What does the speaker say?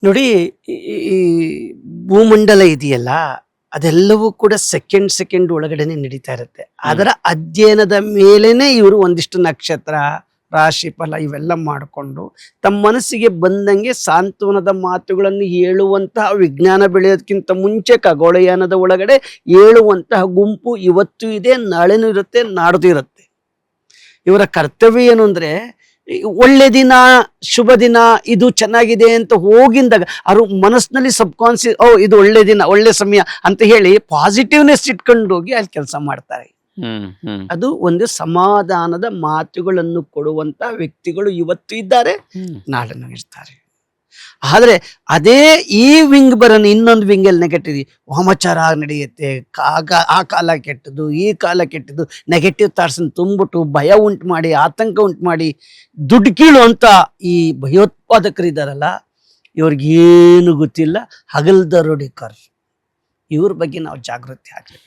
ನೋಡಿ, ಈ ಭೂಮಂಡಲ ಇದೆಯಲ್ಲ, ಅದೆಲ್ಲವೂ ಕೂಡ ಸೆಕೆಂಡ್ ಒಳಗಡೆನೆ ನಡೀತಾ ಇರುತ್ತೆ. ಅದರ ಅಧ್ಯಯನದ ಮೇಲೇನೆ ಇವರು ಒಂದಿಷ್ಟು ನಕ್ಷತ್ರ, ರಾಶಿ ಫಲ ಇವೆಲ್ಲ ಮಾಡಿಕೊಂಡು ತಮ್ಮ ಮನಸ್ಸಿಗೆ ಬಂದಂಗೆ ಸಾಂತ್ವನದ ಮಾತುಗಳನ್ನು ಹೇಳುವಂತಹ ವಿಜ್ಞಾನ ಬೆಳೆಯೋದಕ್ಕಿಂತ ಮುಂಚೆ ಖಗೋಳಯಾನದ ಒಳಗಡೆ ಹೇಳುವಂತಹ ಗುಂಪು ಇವತ್ತು ಇದೆ, ನಾಳೆನೂ ಇರುತ್ತೆ, ನಾಡ್ದು ಇರುತ್ತೆ. ಇವರ ಕರ್ತವ್ಯ ಏನು ಅಂದ್ರೆ, ಒಳ್ಳೆ ದಿನ, ಶುಭ ದಿನ, ಇದು ಚೆನ್ನಾಗಿದೆ ಅಂತ ಹೋಗಿಂದಾಗ ಅವರು ಮನಸ್ಸಿನಲ್ಲಿ ಸಬ್ಕಾನ್ಸಿಯಸ್, ಇದು ಒಳ್ಳೆ ದಿನ, ಒಳ್ಳೆ ಸಮಯ ಅಂತ ಹೇಳಿ ಪಾಸಿಟಿವ್ನೆಸ್ ಇಟ್ಕೊಂಡು ಹೋಗಿ ಅಲ್ಲಿ ಕೆಲಸ ಮಾಡ್ತಾರೆ. ಅದು ಒಂದು ಸಮಾಧಾನದ ಮಾತುಗಳನ್ನು ಕೊಡುವಂತ ವ್ಯಕ್ತಿಗಳು ಇವತ್ತು ಇದ್ದಾರೆ, ನಾಳೆನೂ ಇರ್ತಾರೆ. ಆದ್ರೆ ಅದೇ ಈ ವಿಂಗ್ ಬರೋಣ, ಇನ್ನೊಂದು ವಿಂಗ್ ಅಲ್ಲಿ ನೆಗೆಟಿವ್ ವಾಮಾಚಾರ ನಡೆಯುತ್ತೆ, ಆ ಕಾಲ ಕೆಟ್ಟದು, ಈ ಕಾಲ ಕೆಟ್ಟದು, ನೆಗೆಟಿವ್ ಥಾಟ್ಸ್ ತುಂಬಿಟ್ಟು ಭಯ ಉಂಟು ಮಾಡಿ, ಆತಂಕ ಉಂಟು ಮಾಡಿ, ದುಡ್ಡು ಕೀಳು ಅಂತ ಈ ಭಯೋತ್ಪಾದಕರಿದ್ದಾರಲ್ಲ, ಇವ್ರಿಗೇನು ಗೊತ್ತಿಲ್ಲ, ಹಗಲ್ ದರೋಡೆಕೋರರು. ಇವ್ರ ಬಗ್ಗೆ ನಾವು ಜಾಗೃತಿ ಆಗಬೇಕು.